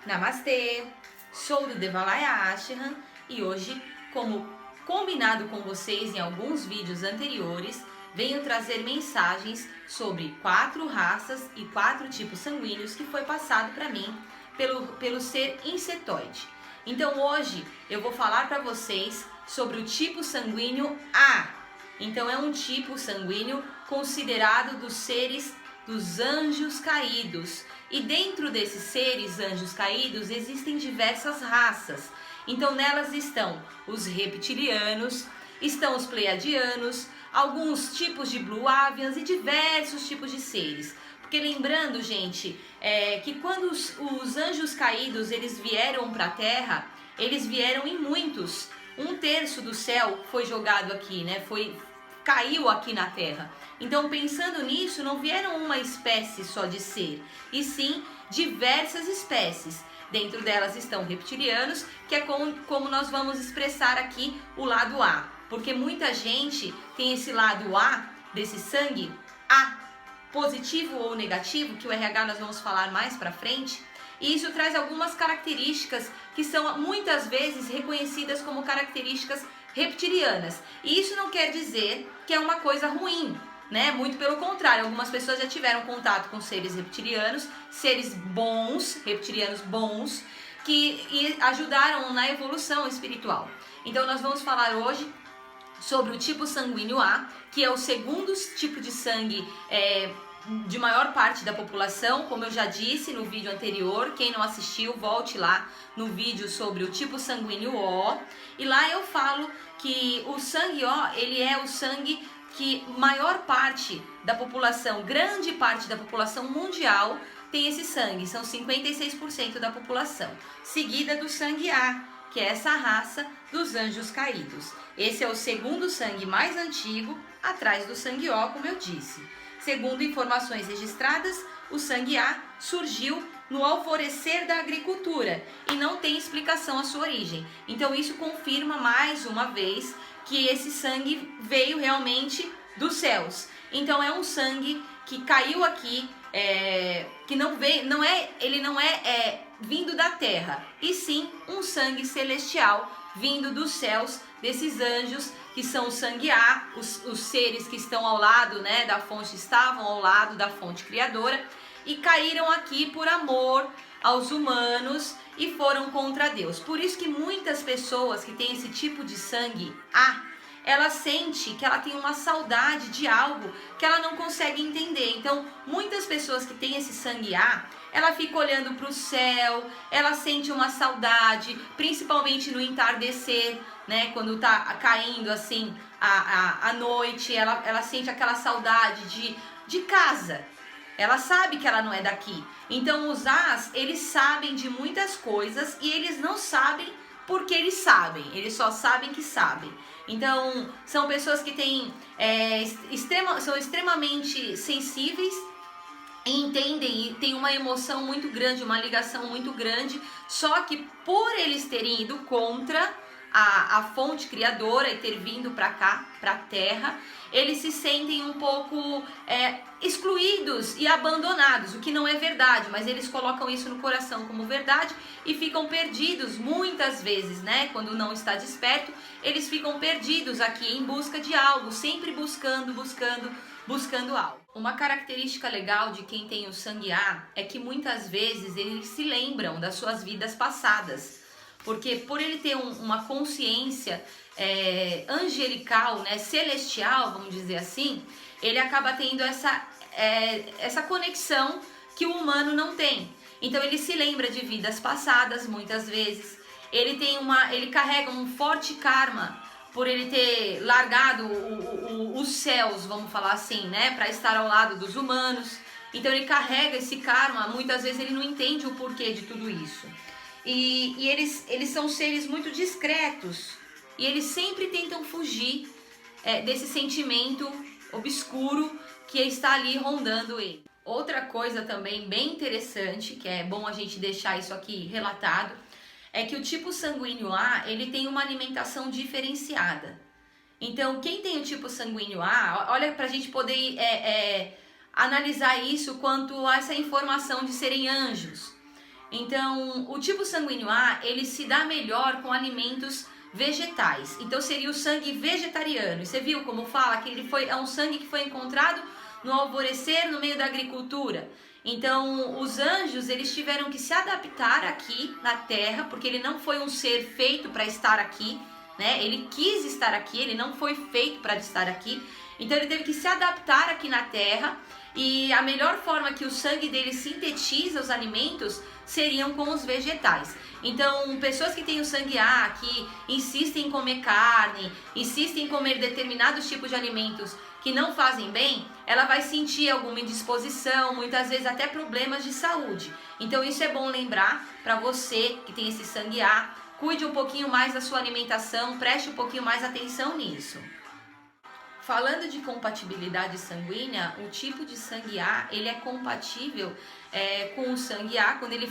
Namastê! Sou do Devalaya Ashram e hoje, como combinado com vocês em alguns vídeos anteriores, venho trazer mensagens sobre 4 raças e 4 tipos sanguíneos que foi passado para mim pelo ser insetoide. Então hoje eu vou falar para vocês sobre o tipo sanguíneo A. Então é um tipo sanguíneo considerado dos seres dos anjos caídos. E dentro desses seres anjos caídos existem diversas raças. Então nelas estão os reptilianos, estão os pleiadianos, alguns tipos de Blue Avians e diversos tipos de seres. Porque lembrando, gente, que quando os anjos caídos eles vieram para a Terra, eles vieram em muitos. 1/3 do céu foi jogado aqui, né? Caiu aqui na Terra. Então, pensando nisso, não vieram uma espécie só de ser, e sim diversas espécies. Dentro delas estão reptilianos, que é como nós vamos expressar aqui o lado A. Porque muita gente tem esse lado A, desse sangue A, positivo ou negativo, que o RH nós vamos falar mais pra frente. E isso traz algumas características que são muitas vezes reconhecidas como características reptilianas. E isso não quer dizer que é uma coisa ruim, né? Muito pelo contrário, algumas pessoas já tiveram contato com seres reptilianos, seres bons, reptilianos bons, que ajudaram na evolução espiritual. Então nós vamos falar hoje sobre o tipo sanguíneo A, que é o segundo tipo de sangue de maior parte da população, como eu já disse no vídeo anterior. Quem não assistiu, volte lá no vídeo sobre o tipo sanguíneo O, e lá eu falo que o sangue O, ele é o sangue que maior parte da população, grande parte da população mundial tem esse sangue, são 56% da população, seguida do sangue A, que é essa raça dos anjos caídos. Esse é o segundo sangue mais antigo, atrás do sangue O, como eu disse. Segundo informações registradas, o sangue A surgiu no alvorecer da agricultura e não tem explicação a sua origem. Então isso confirma mais uma vez que esse sangue veio realmente dos céus. Então é um sangue que caiu aqui, que ele não é vindo da terra, e sim um sangue celestial vindo dos céus, desses anjos que são o sangue A, os seres que estão ao lado, né, da fonte, estavam ao lado da fonte criadora e caíram aqui por amor aos humanos e foram contra Deus. Por isso que muitas pessoas que têm esse tipo de sangue A, ela sente que ela tem uma saudade de algo que ela não consegue entender. Então, muitas pessoas que têm esse sangue A, ela fica olhando para o céu, ela sente uma saudade, principalmente no entardecer, né? Quando tá caindo assim a noite, ela sente aquela saudade de casa. Ela sabe que ela não é daqui. Então, os As, eles sabem de muitas coisas e eles não sabem porque eles sabem, eles só sabem que sabem. Então, são pessoas que são extremamente sensíveis e entendem e têm uma emoção muito grande, uma ligação muito grande, só que por eles terem ido contra a fonte criadora e ter vindo para cá, para a Terra, eles se sentem um pouco excluídos e abandonados, o que não é verdade, mas eles colocam isso no coração como verdade e ficam perdidos muitas vezes, né? Quando não está desperto, eles ficam perdidos aqui em busca de algo, sempre buscando algo. Uma característica legal de quem tem o sangue A é que muitas vezes eles se lembram das suas vidas passadas, porque por ele ter uma consciência angelical, né, celestial, vamos dizer assim, ele acaba tendo essa conexão que o humano não tem. Então ele se lembra de vidas passadas muitas vezes. Ele carrega um forte karma por ele ter largado os céus, vamos falar assim, né, para estar ao lado dos humanos. Então ele carrega esse karma, muitas vezes ele não entende o porquê de tudo isso. E eles são seres muito discretos e eles sempre tentam fugir desse sentimento obscuro que está ali rondando ele. Outra coisa também bem interessante, que é bom a gente deixar isso aqui relatado, é que o tipo sanguíneo A, ele tem uma alimentação diferenciada. Então, quem tem o tipo sanguíneo A, olha, pra gente poder analisar isso quanto a essa informação de serem anjos. Então, o tipo sanguíneo A, ele se dá melhor com alimentos vegetais. Então, seria o sangue vegetariano. E você viu como fala que é um sangue que foi encontrado no alvorecer, no meio da agricultura. Então, os anjos, eles tiveram que se adaptar aqui na Terra, porque ele não foi um ser feito para estar aqui, né? Ele quis estar aqui, ele não foi feito para estar aqui. Então, ele teve que se adaptar aqui na Terra. E a melhor forma que o sangue dele sintetiza os alimentos seriam com os vegetais. Então, pessoas que têm o sangue A, que insistem em comer carne, insistem em comer determinados tipos de alimentos que não fazem bem, ela vai sentir alguma indisposição, muitas vezes até problemas de saúde. Então, isso é bom lembrar para você que tem esse sangue A, cuide um pouquinho mais da sua alimentação, preste um pouquinho mais atenção nisso. Falando de compatibilidade sanguínea, o tipo de sangue A, ele é compatível com o sangue A quando ele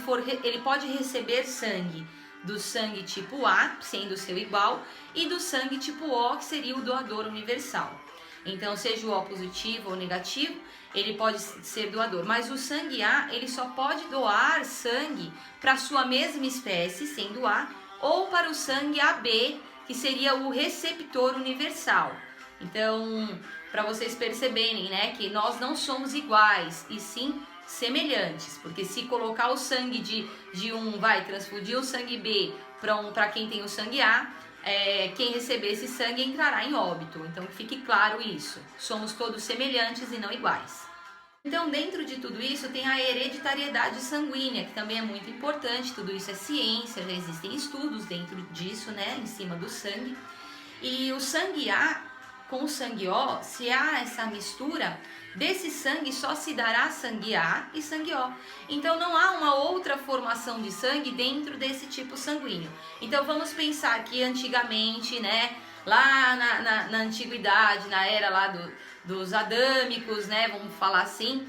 pode receber sangue do sangue tipo A, sendo seu igual, e do sangue tipo O, que seria o doador universal. Então, seja o O positivo ou negativo, ele pode ser doador. Mas o sangue A, ele só pode doar sangue para a sua mesma espécie, sendo A, ou para o sangue AB, que seria o receptor universal. Então, para vocês perceberem, né, que nós não somos iguais, e sim semelhantes, porque se colocar o sangue de um, transfundir o sangue B para quem tem o sangue A, quem receber esse sangue entrará em óbito. Então, que fique claro isso, somos todos semelhantes e não iguais. Então, dentro de tudo isso, tem a hereditariedade sanguínea, que também é muito importante. Tudo isso é ciência, já existem estudos dentro disso, né, em cima do sangue. E o sangue A com o sangue O, se há essa mistura, desse sangue só se dará sangue A e sangue O. Então não há uma outra formação de sangue dentro desse tipo sanguíneo. Então vamos pensar que antigamente, né, lá na antiguidade, na era lá dos adâmicos, né, vamos falar assim,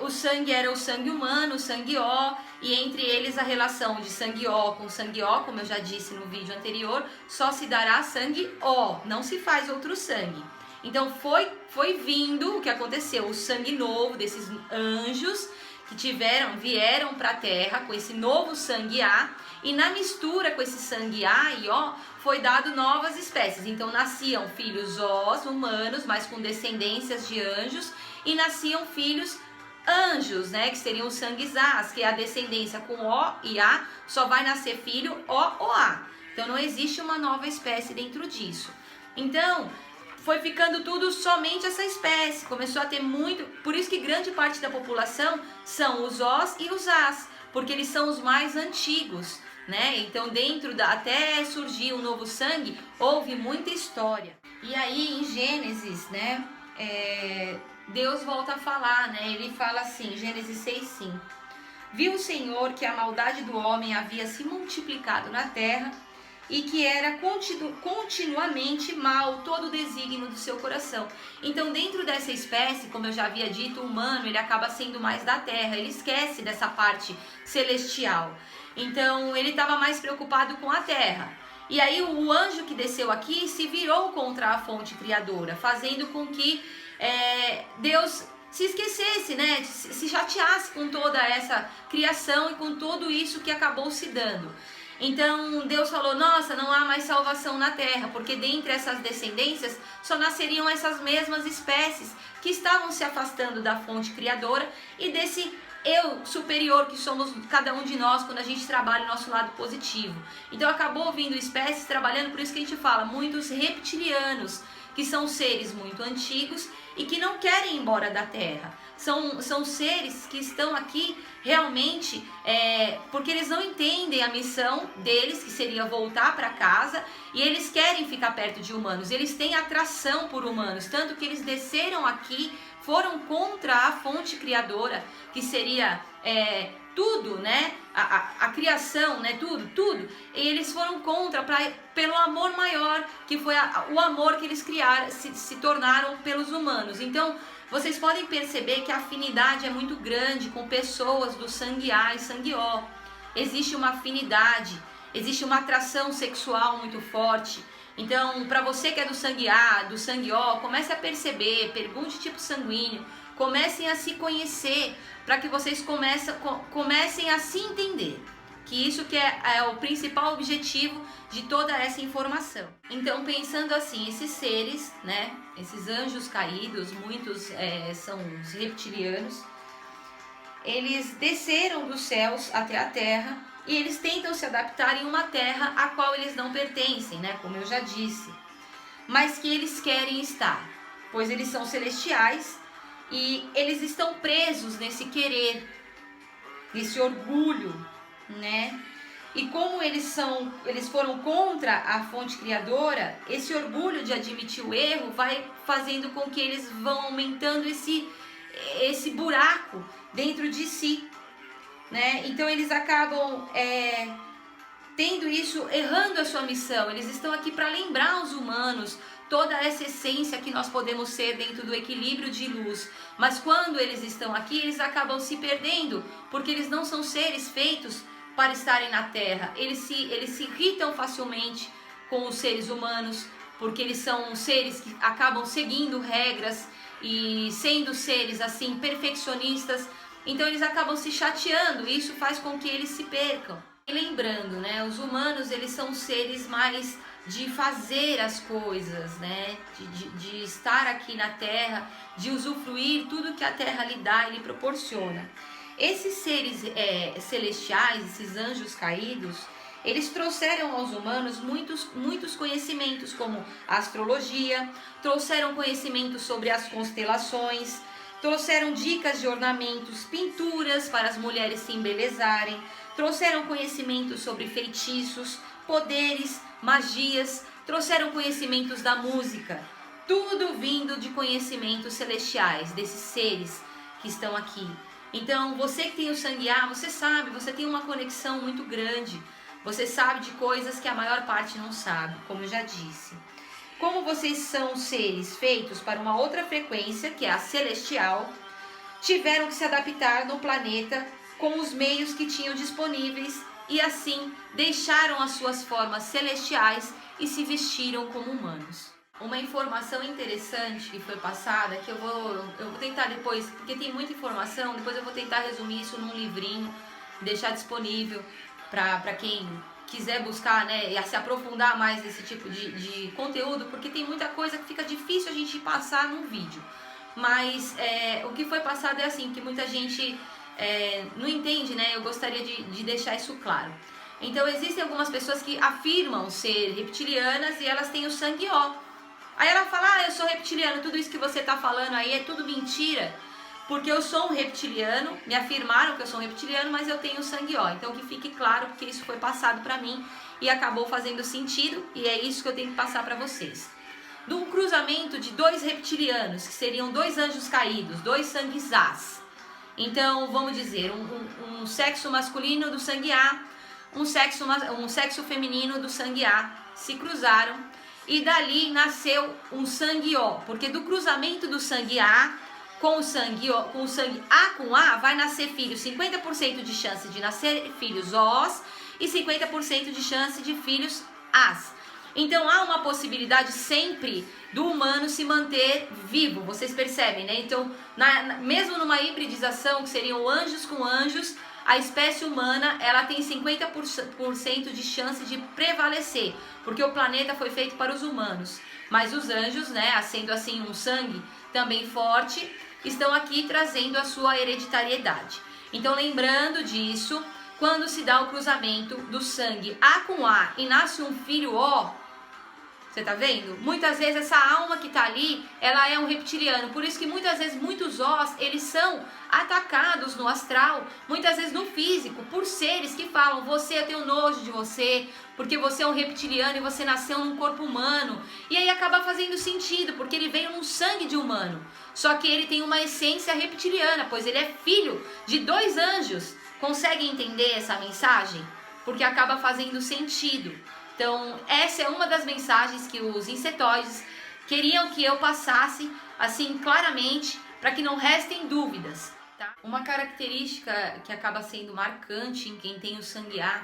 o sangue era o sangue humano, o sangue O, e entre eles a relação de sangue O com sangue O, como eu já disse no vídeo anterior, só se dará sangue O, não se faz outro sangue. Então foi vindo o que aconteceu, o sangue novo desses anjos que vieram para a Terra com esse novo sangue A, e na mistura com esse sangue A e O foi dado novas espécies. Então nasciam filhos Os humanos, mas com descendências de anjos, e nasciam filhos anjos, né, que seriam os sangues As, que é a descendência com O e A, só vai nascer filho O ou A. Então não existe uma nova espécie dentro disso. Então foi ficando tudo somente essa espécie, começou a ter muito, por isso que grande parte da população são os Os e os As, porque eles são os mais antigos, né? Então até surgir um novo sangue, houve muita história. E aí em Gênesis, né, Deus volta a falar, né? Ele fala assim, Gênesis 6:5. Viu o Senhor que a maldade do homem havia se multiplicado na terra e que era continuamente mal todo o desígnio do seu coração. Então, dentro dessa espécie, como eu já havia dito, o humano, ele acaba sendo mais da terra, ele esquece dessa parte celestial. Então, ele estava mais preocupado com a terra. E aí, o anjo que desceu aqui se virou contra a fonte criadora, fazendo com que Deus se esquecesse, né, se chateasse com toda essa criação e com tudo isso que acabou se dando. Então Deus falou, nossa, não há mais salvação na terra, porque dentre essas descendências só nasceriam essas mesmas espécies que estavam se afastando da fonte criadora e desse eu superior que somos cada um de nós quando a gente trabalha o nosso lado positivo. Então acabou vindo espécies trabalhando, por isso que a gente fala, muitos reptilianos, que são seres muito antigos e que não querem ir embora da Terra. São seres que estão aqui realmente porque eles não entendem a missão deles, que seria voltar para casa, e eles querem ficar perto de humanos. Eles têm atração por humanos, tanto que eles desceram aqui, foram contra a fonte criadora, que seria tudo, né? A criação, né? Tudo. E eles foram contra pelo amor maior, que foi o amor que eles criaram, se tornaram pelos humanos. Então, vocês podem perceber que a afinidade é muito grande com pessoas do sangue A e sangue O. Existe uma afinidade, existe uma atração sexual muito forte. Então, para você que é do sangue A, do sangue O, comece a perceber, pergunte tipo sanguíneo, comecem a se conhecer, para que vocês comecem a se entender. Que isso que é o principal objetivo de toda essa informação. Então, pensando assim, esses seres, né, esses anjos caídos, muitos são os reptilianos, eles desceram dos céus até a terra e eles tentam se adaptar em uma terra a qual eles não pertencem, né, como eu já disse, mas que eles querem estar, pois eles são celestiais e eles estão presos nesse querer, nesse orgulho, né? E como eles foram contra a fonte criadora, esse orgulho de admitir o erro vai fazendo com que eles vão aumentando esse buraco dentro de si, né? Então eles acabam tendo isso, errando a sua missão. Eles estão aqui para lembrar os humanos toda essa essência que nós podemos ser dentro do equilíbrio de luz. Mas quando eles estão aqui, eles acabam se perdendo, porque eles não são seres feitos para estarem na Terra. Eles se irritam facilmente com os seres humanos, porque eles são seres que acabam seguindo regras e sendo seres assim perfeccionistas. Então eles acabam se chateando e isso faz com que eles se percam. E lembrando, né, os humanos, eles são seres mais de fazer as coisas, né, de estar aqui na Terra, de usufruir tudo que a Terra lhe dá e lhe proporciona. Esses seres celestiais, esses anjos caídos, eles trouxeram aos humanos muitos conhecimentos, como a astrologia, trouxeram conhecimentos sobre as constelações, trouxeram dicas de ornamentos, pinturas para as mulheres se embelezarem, trouxeram conhecimentos sobre feitiços, poderes, magias, trouxeram conhecimentos da música, tudo vindo de conhecimentos celestiais, desses seres que estão aqui. Então, você que tem o sangue A, você sabe, você tem uma conexão muito grande. Você sabe de coisas que a maior parte não sabe, como eu já disse. Como vocês são seres feitos para uma outra frequência, que é a celestial, tiveram que se adaptar no planeta com os meios que tinham disponíveis e assim deixaram as suas formas celestiais e se vestiram como humanos. Uma informação interessante que foi passada, que eu vou tentar depois, porque tem muita informação, depois eu vou tentar resumir isso num livrinho, deixar disponível para quem quiser buscar, né, e se aprofundar mais nesse tipo de conteúdo, porque tem muita coisa que fica difícil a gente passar num vídeo. Mas o que foi passado é assim, que muita gente não entende, né, eu gostaria de deixar isso claro. Então existem algumas pessoas que afirmam ser reptilianas e elas têm o sangue O. Aí ela fala, eu sou reptiliano, tudo isso que você tá falando aí é tudo mentira, porque eu sou um reptiliano, me afirmaram que eu sou um reptiliano, mas eu tenho sangue O. Então que fique claro, porque isso foi passado para mim e acabou fazendo sentido, e é isso que eu tenho que passar para vocês. De um cruzamento de dois reptilianos, que seriam dois anjos caídos, dois sangues As. Então, vamos dizer, um sexo masculino do sangue A, um sexo feminino do sangue A se cruzaram, e dali nasceu um sangue O, porque do cruzamento do sangue A com o sangue A com A vai nascer filhos, 50% de chance de nascer filhos Os e 50% de chance de filhos As. Então há uma possibilidade sempre do humano se manter vivo, vocês percebem, né? Então, mesmo numa hibridização, que seriam anjos com anjos, a espécie humana, ela tem 50% de chance de prevalecer, porque o planeta foi feito para os humanos. Mas os anjos, né, sendo assim um sangue também forte, estão aqui trazendo a sua hereditariedade. Então, lembrando disso, quando se dá o cruzamento do sangue A com A e nasce um filho O, você tá vendo? Muitas vezes essa alma que tá ali, ela é um reptiliano. Por isso que muitas vezes muitos Os, eles são atacados no astral, muitas vezes no físico, por seres que falam, eu tenho nojo de você, porque você é um reptiliano e você nasceu num corpo humano. E aí acaba fazendo sentido, porque ele veio num sangue de humano. Só que ele tem uma essência reptiliana, pois ele é filho de dois anjos. Consegue entender essa mensagem? Porque acaba fazendo sentido. Então, essa é uma das mensagens que os insetoides queriam que eu passasse, assim, claramente, para que não restem dúvidas. Tá? Uma característica que acaba sendo marcante em quem tem o sangue A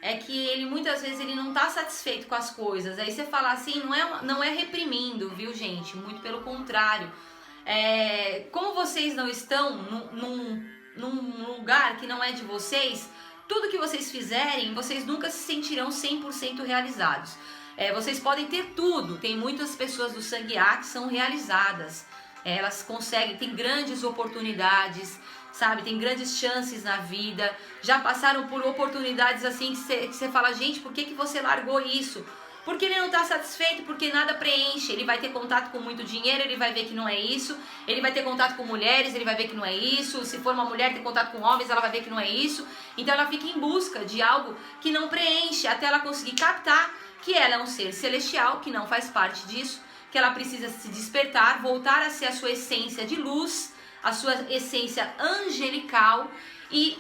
é que ele, muitas vezes, ele não está satisfeito com as coisas. Aí você fala assim, não é reprimindo, viu, gente? Muito pelo contrário. como vocês não estão num lugar que não é de vocês, tudo que vocês fizerem, vocês nunca se sentirão 100% realizados. Vocês podem ter tudo, tem muitas pessoas do sangue A que são realizadas, elas conseguem, tem grandes oportunidades, sabe, tem grandes chances na vida, já passaram por oportunidades assim que você fala, gente, por que você largou isso? Porque ele não está satisfeito, porque nada preenche. Ele vai ter contato com muito dinheiro, ele vai ver que não é isso. Ele vai ter contato com mulheres, ele vai ver que não é isso. Se for uma mulher ter contato com homens, ela vai ver que não é isso. Então ela fica em busca de algo que não preenche, até ela conseguir captar que ela é um ser celestial, que não faz parte disso, que ela precisa se despertar, voltar a ser a sua essência de luz, a sua essência angelical e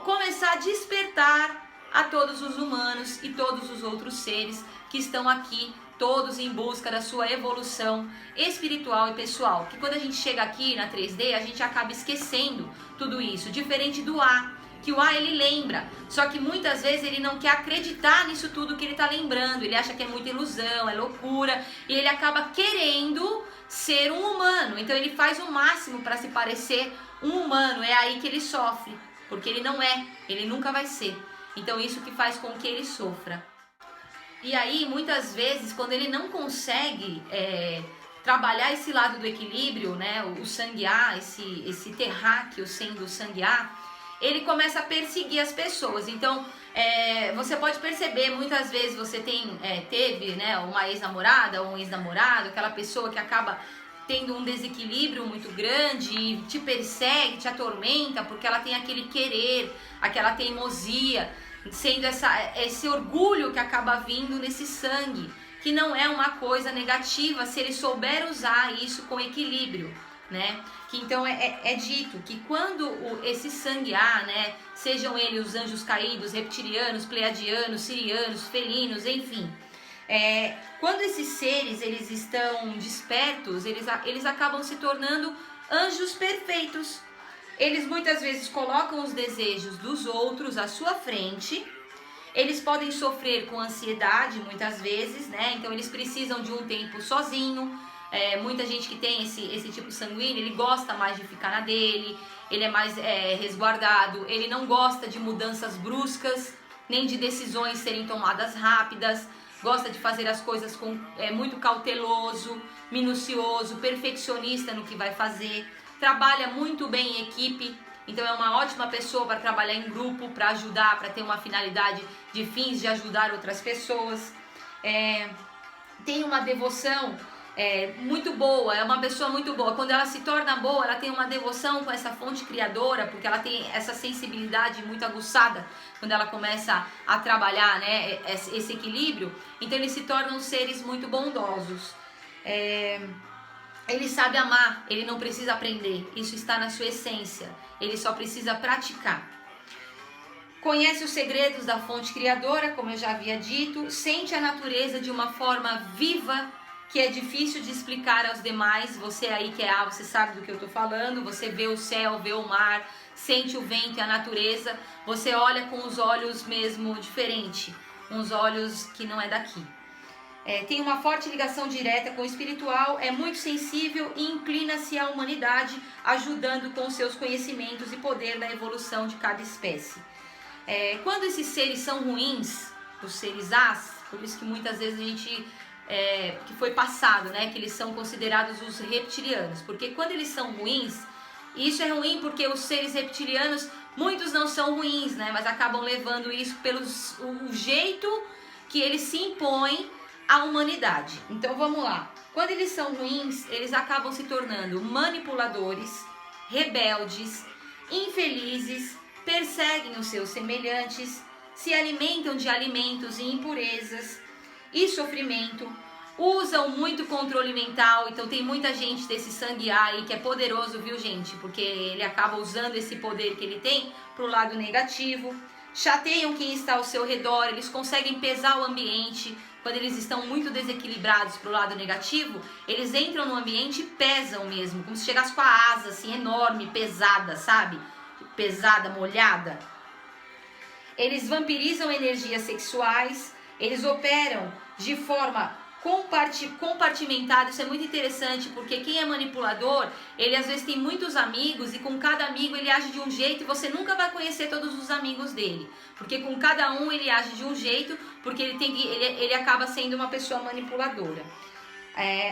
começar a despertar a todos os humanos e todos os outros seres que estão aqui, todos em busca da sua evolução espiritual e pessoal. Que quando a gente chega aqui na 3D, a gente acaba esquecendo tudo isso, diferente do A, que o A ele lembra, só que muitas vezes ele não quer acreditar nisso tudo que ele está lembrando, ele acha que é muita ilusão, é loucura, e ele acaba querendo ser um humano, então ele faz o máximo para se parecer um humano, é aí que ele sofre, porque ele não é, ele nunca vai ser. Então isso que faz com que ele sofra. E aí, muitas vezes, quando ele não consegue trabalhar esse lado do equilíbrio, né, o sangue A, esse terráqueo sendo o sangue A, ele começa a perseguir as pessoas. Então, você pode perceber, muitas vezes você teve, né, uma ex-namorada ou um ex-namorado, aquela pessoa que acaba tendo um desequilíbrio muito grande e te persegue, te atormenta, porque ela tem aquele querer, aquela teimosia, sendo esse orgulho que acaba vindo nesse sangue, que não é uma coisa negativa se ele souber usar isso com equilíbrio, né? Que então é dito que quando esse sangue A, né, sejam eles os anjos caídos, reptilianos, pleiadianos, sirianos, felinos, enfim, quando esses seres eles estão despertos, eles acabam se tornando anjos perfeitos. Eles muitas vezes colocam os desejos dos outros à sua frente. Eles podem sofrer com ansiedade muitas vezes, né? Então eles precisam de um tempo sozinho. Muita gente que tem esse tipo sanguíneo, ele gosta mais de ficar na dele, ele é mais resguardado, ele não gosta de mudanças bruscas, nem de decisões serem tomadas rápidas, gosta de fazer as coisas muito cauteloso, minucioso, perfeccionista no que vai fazer. Trabalha muito bem em equipe, então é uma ótima pessoa para trabalhar em grupo, para ajudar, para ter uma finalidade de fins de ajudar outras pessoas. Tem uma devoção muito boa, é uma pessoa muito boa. Quando ela se torna boa, ela tem uma devoção com essa fonte criadora, porque ela tem essa sensibilidade muito aguçada quando ela começa a trabalhar, né, esse equilíbrio. Então eles se tornam seres muito bondosos. Ele sabe amar, ele não precisa aprender, isso está na sua essência, ele só precisa praticar. Conhece os segredos da fonte criadora, como eu já havia dito, sente a natureza de uma forma viva, que é difícil de explicar aos demais. Você aí que é A, você sabe do que eu estou falando, você vê o céu, vê o mar, sente o vento e a natureza, você olha com os olhos mesmo diferente, uns olhos que não é daqui. Tem uma forte ligação direta com o espiritual, é muito sensível e inclina-se à humanidade, ajudando com seus conhecimentos e poder na evolução de cada espécie. Quando esses seres são ruins, os seres As, por isso que muitas vezes a gente, que foi passado, né, que eles são considerados os reptilianos, porque quando eles são ruins, isso é ruim porque os seres reptilianos, muitos não são ruins, né, mas acabam levando isso pelo jeito que eles se impõem a humanidade. Então vamos lá. Quando eles são ruins, eles acabam se tornando manipuladores, rebeldes, infelizes, perseguem os seus semelhantes, se alimentam de alimentos e impurezas e sofrimento, usam muito controle mental. Então tem muita gente desse sangue A aí que é poderoso, viu, gente? Porque ele acaba usando esse poder que ele tem pro lado negativo. Chateiam quem está ao seu redor, eles conseguem pesar o ambiente. Quando eles estão muito desequilibrados para o lado negativo, eles entram no ambiente e pesam mesmo, como se chegasse com a asa assim enorme, pesada, sabe? Pesada, molhada. Eles vampirizam energias sexuais, eles operam de forma compartimentado. Isso é muito interessante, porque quem é manipulador, ele às vezes tem muitos amigos e com cada amigo ele age de um jeito e você nunca vai conhecer todos os amigos dele, porque com cada um ele age de um jeito, porque ele acaba sendo uma pessoa manipuladora.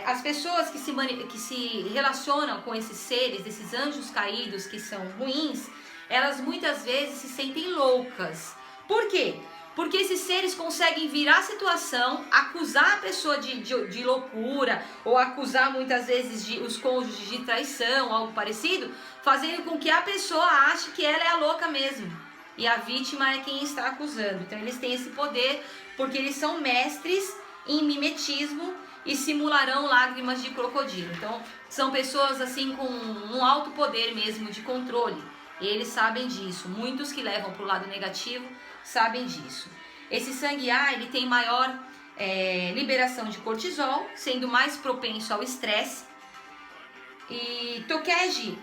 As pessoas que se relacionam com esses seres, esses anjos caídos que são ruins, elas muitas vezes se sentem loucas. Por quê? Porque esses seres conseguem virar a situação, acusar a pessoa de loucura, ou acusar muitas vezes os cônjuges de traição, algo parecido, fazendo com que a pessoa ache que ela é a louca mesmo. E a vítima é quem está acusando. Então eles têm esse poder porque eles são mestres em mimetismo e simularão lágrimas de crocodilo. Então são pessoas assim com um alto poder mesmo de controle. Eles sabem disso. Muitos que levam para o lado negativo sabem disso. Esse sangue A, ele tem maior liberação de cortisol, sendo mais propenso ao estresse. E Tokeji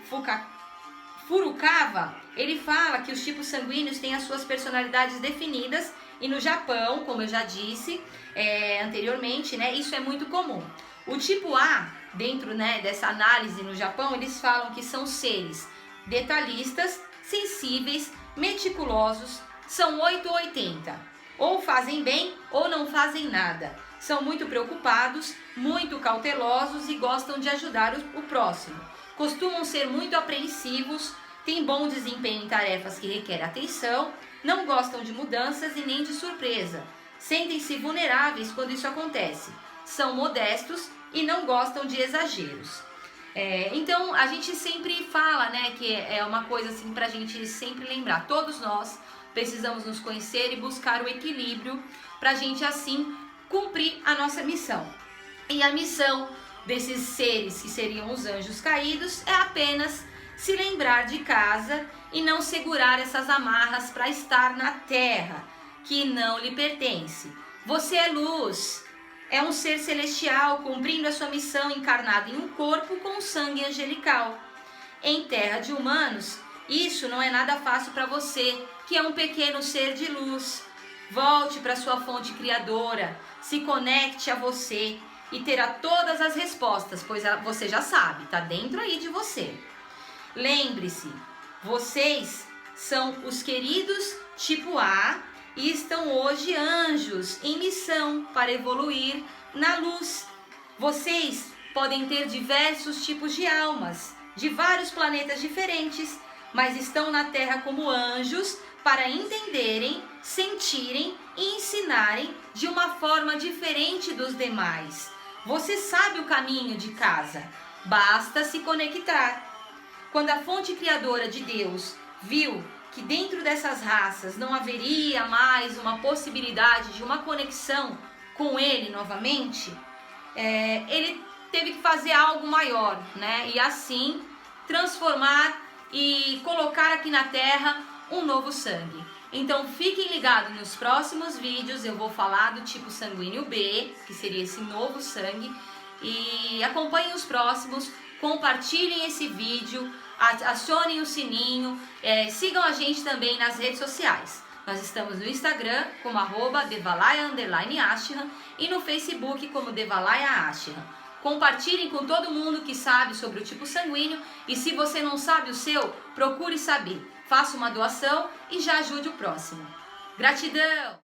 Furukawa, ele fala que os tipos sanguíneos têm as suas personalidades definidas, e no Japão, como eu já disse anteriormente, né, isso é muito comum. O tipo A, dentro dessa análise no Japão, eles falam que são seres detalhistas, sensíveis, meticulosos, são 8 ou 80. Ou fazem bem ou não fazem nada. São muito preocupados, muito cautelosos e gostam de ajudar o próximo. Costumam ser muito apreensivos, têm bom desempenho em tarefas que requerem atenção, não gostam de mudanças e nem de surpresa. Sentem-se vulneráveis quando isso acontece. São modestos e não gostam de exageros. Então a gente sempre fala, né, que é uma coisa assim pra gente sempre lembrar. Todos nós precisamos nos conhecer e buscar o equilíbrio pra gente assim cumprir a nossa missão. E a missão desses seres que seriam os anjos caídos é apenas se lembrar de casa e não segurar essas amarras para estar na terra que não lhe pertence. Você é luz. É um ser celestial cumprindo a sua missão encarnado em um corpo com sangue angelical. Em terra de humanos, isso não é nada fácil para você, que é um pequeno ser de luz. Volte para sua fonte criadora, se conecte a você e terá todas as respostas, pois você já sabe, está dentro aí de você. Lembre-se, vocês são os queridos tipo A, e estão hoje anjos em missão para evoluir na luz. Vocês podem ter diversos tipos de almas, de vários planetas diferentes, mas estão na Terra como anjos para entenderem, sentirem e ensinarem de uma forma diferente dos demais. Você sabe o caminho de casa, basta se conectar. Quando a fonte criadora de Deus viu que dentro dessas raças não haveria mais uma possibilidade de uma conexão com ele novamente, ele teve que fazer algo maior, né? E assim transformar e colocar aqui na Terra um novo sangue. Então fiquem ligados nos próximos vídeos, eu vou falar do tipo sanguíneo B, que seria esse novo sangue, e acompanhem os próximos, compartilhem esse vídeo, acionem o sininho, sigam a gente também nas redes sociais. Nós estamos no Instagram como @Devalaya_Ashram e no Facebook como Devalaya Ashram. Compartilhem com todo mundo que sabe sobre o tipo sanguíneo, e se você não sabe o seu, procure saber. Faça uma doação e já ajude o próximo. Gratidão!